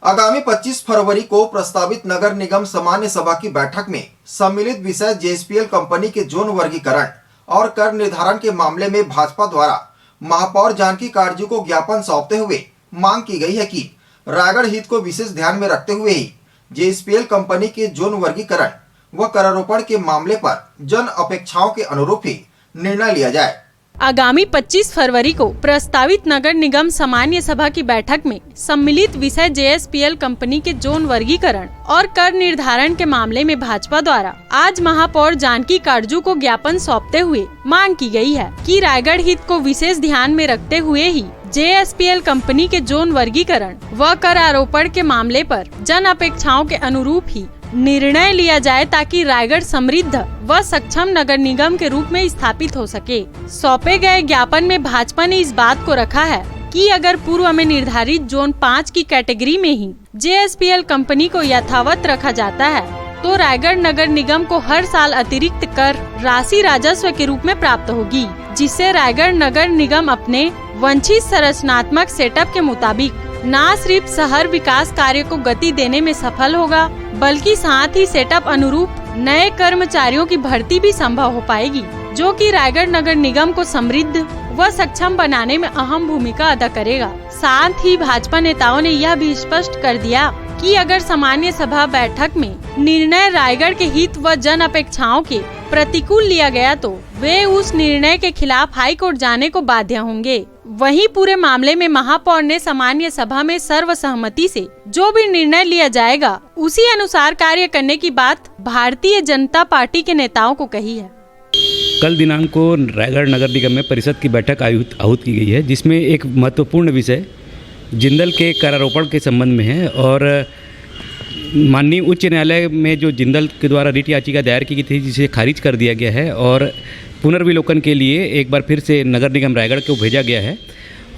आगामी 25 फरवरी को प्रस्तावित नगर निगम सामान्य सभा की बैठक में सम्मिलित विषय जेएसपीएल कंपनी के जोन वर्गीकरण और कर निर्धारण के मामले में भाजपा द्वारा महापौर जानकी काटजू को ज्ञापन सौंपते हुए मांग की गई है कि रायगढ़ हित को विशेष ध्यान में रखते हुए ही जेएसपीएल कंपनी के जोन वर्गीकरण व करारोपण के मामले पर जन अपेक्षाओं के अनुरूप ही निर्णय लिया जाए। आगामी 25 फरवरी को प्रस्तावित नगर निगम सामान्य सभा की बैठक में सम्मिलित विषय जेएसपीएल कंपनी के जोन वर्गीकरण और कर निर्धारण के मामले में भाजपा द्वारा आज महापौर जानकी काटजू को ज्ञापन सौंपते हुए मांग की गई है कि रायगढ़ हित को विशेष ध्यान में रखते हुए ही जेएसपीएल कंपनी के जोन वर्गीकरण व कर आरोपण के मामले पर जन अपेक्षाओं के अनुरूप ही निर्णय लिया जाए ताकि रायगढ़ समृद्ध व सक्षम नगर निगम के रूप में स्थापित हो सके। सौंपे गए ज्ञापन में भाजपा ने इस बात को रखा है कि अगर पूर्व में निर्धारित जोन 5 की कैटेगरी में ही जेएसपीएल कंपनी को यथावत रखा जाता है तो रायगढ़ नगर निगम को हर साल अतिरिक्त कर राशि राजस्व के रूप में प्राप्त होगी, जिससे रायगढ़ नगर निगम अपने वंचित संरचनात्मक सेटअप के मुताबिक न सिर्फ शहर विकास कार्य को गति देने में सफल होगा बल्कि साथ ही सेटअप अनुरूप नए कर्मचारियों की भर्ती भी संभव हो पाएगी, जो कि रायगढ़ नगर निगम को समृद्ध व सक्षम बनाने में अहम भूमिका अदा करेगा। साथ ही भाजपा नेताओं ने यह भी स्पष्ट कर दिया कि अगर सामान्य सभा बैठक में निर्णय रायगढ़ के हित व जन अपेक्षाओं के प्रतिकूल लिया गया तो वे उस निर्णय के खिलाफ हाई कोर्ट जाने को बाध्य होंगे। वहीं पूरे मामले में महापौर ने सामान्य सभा में सर्वसहमति से जो भी निर्णय लिया जाएगा उसी अनुसार कार्य करने की बात भारतीय जनता पार्टी के नेताओं को कही है। कल दिनांक को रायगढ़ नगर निगम में परिषद की बैठक आहूत की गई है, जिसमें एक महत्वपूर्ण विषय जिंदल के करारोपण के संबंध में है और माननीय उच्च न्यायालय में जो जिंदल के द्वारा रिट याचिका दायर की गई थी जिसे खारिज कर दिया गया है और पुनर्विलोकन के लिए एक बार फिर से नगर निगम रायगढ़ को भेजा गया है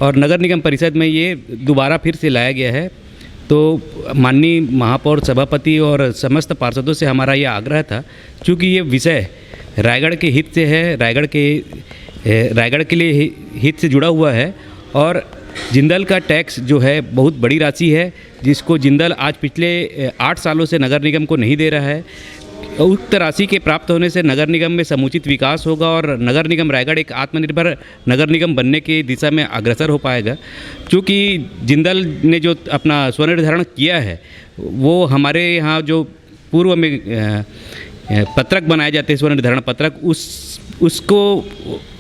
और नगर निगम परिषद में ये दोबारा फिर से लाया गया है। तो माननीय महापौर सभापति और समस्त पार्षदों से हमारा ये आग्रह था, क्योंकि ये विषय रायगढ़ के हित से है, रायगढ़ के लिए हित से जुड़ा हुआ है और जिंदल का टैक्स जो है बहुत बड़ी राशि है, जिसको जिंदल आज पिछले 8 सालों से नगर निगम को नहीं दे रहा है। उक्त राशि के प्राप्त होने से नगर निगम में समुचित विकास होगा और नगर निगम रायगढ़ एक आत्मनिर्भर नगर निगम बनने की दिशा में अग्रसर हो पाएगा। क्योंकि जिंदल ने जो अपना स्वनिर्धारण किया है वो हमारे यहाँ जो पूर्व में पत्रक बनाए जाते हैं, स्वनिर्धारण पत्रक, उसको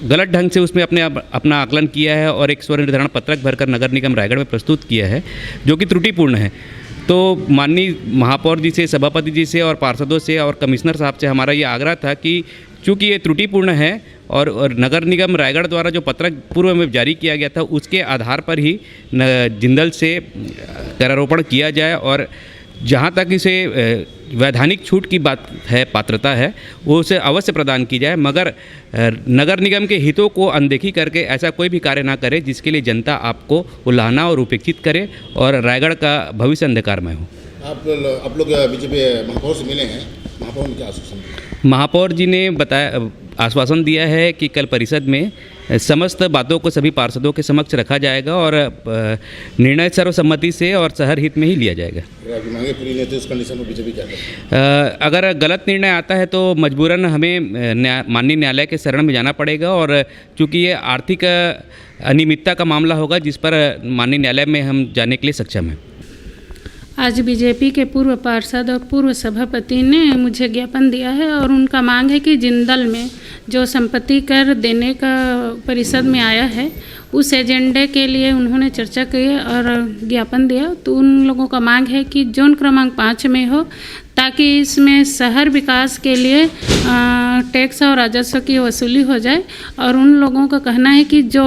गलत ढंग से उसमें अपना आकलन किया है और एक स्वनिर्धारण पत्रक भरकर नगर निगम रायगढ़ में प्रस्तुत किया है, जो कि त्रुटिपूर्ण है। तो माननीय महापौर जी से, सभापति जी से और पार्षदों से और कमिश्नर साहब से हमारा ये आग्रह था कि चूँकि ये त्रुटिपूर्ण है और नगर निगम रायगढ़ द्वारा जो पत्रक पूर्व में जारी किया गया था उसके आधार पर ही जिंदल से करारोपण किया जाए और जहाँ तक इसे वैधानिक छूट की बात है, पात्रता है, वो उसे अवश्य प्रदान की जाए, मगर नगर निगम के हितों को अनदेखी करके ऐसा कोई भी कार्य ना करे जिसके लिए जनता आपको उलाहना और उपेक्षित करे और रायगढ़ का भविष्य अंधकारमय हो। आप लोग बीजेपी महापौर से मिले हैं, महापौर ने क्या आश्वासन दिया? महापौर जी ने आश्वासन दिया है कि कल परिषद में समस्त बातों को सभी पार्षदों के समक्ष रखा जाएगा और निर्णय सर्वसम्मति से और शहर हित में ही लिया जाएगा। मांगे पूरी नहीं थी, उस कंडीशन में बीजेपी क्या करेगी? अगर गलत निर्णय आता है तो मजबूरन हमें माननीय न्यायालय के शरण में जाना पड़ेगा और चूँकि ये आर्थिक अनियमितता का मामला होगा जिस पर माननीय न्यायालय में हम जाने के लिए सक्षम हैं। आज बीजेपी के पूर्व पार्षद और पूर्व सभापति ने मुझे ज्ञापन दिया है और उनका मांग है कि जिंदल में जो संपत्ति कर देने का परिषद में आया है उस एजेंडे के लिए उन्होंने चर्चा की और ज्ञापन दिया। तो उन लोगों का मांग है कि जोन क्रमांक 5 में हो ताकि इसमें शहर विकास के लिए टैक्स और राजस्व की वसूली हो जाए। और उन लोगों का कहना है कि जो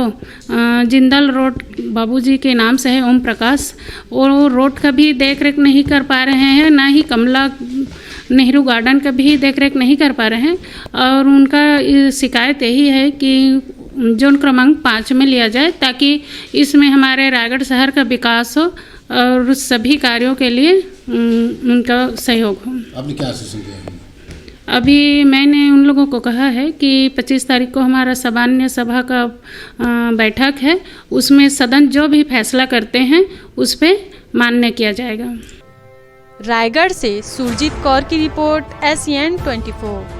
जिंदल रोड बाबूजी के नाम से है, ओम प्रकाश, वो रोड का भी देख रेख नहीं कर पा रहे हैं, ना ही कमला नेहरू गार्डन का भी देख रेख नहीं कर पा रहे हैं। और उनका शिकायत यही है कि जोन क्रमांक 5 में लिया जाए ताकि इसमें हमारे रायगढ़ शहर का विकास हो और सभी कार्यों के लिए उनका सहयोग हो। आपने क्या आश्वासन दिया है? अभी मैंने उन लोगों को कहा है कि 25 तारीख को हमारा सामान्य सभा का बैठक है, उसमें सदन जो भी फैसला करते हैं उस पर मान्य किया जाएगा। रायगढ़ से सुरजीत कौर की रिपोर्ट SEN 24।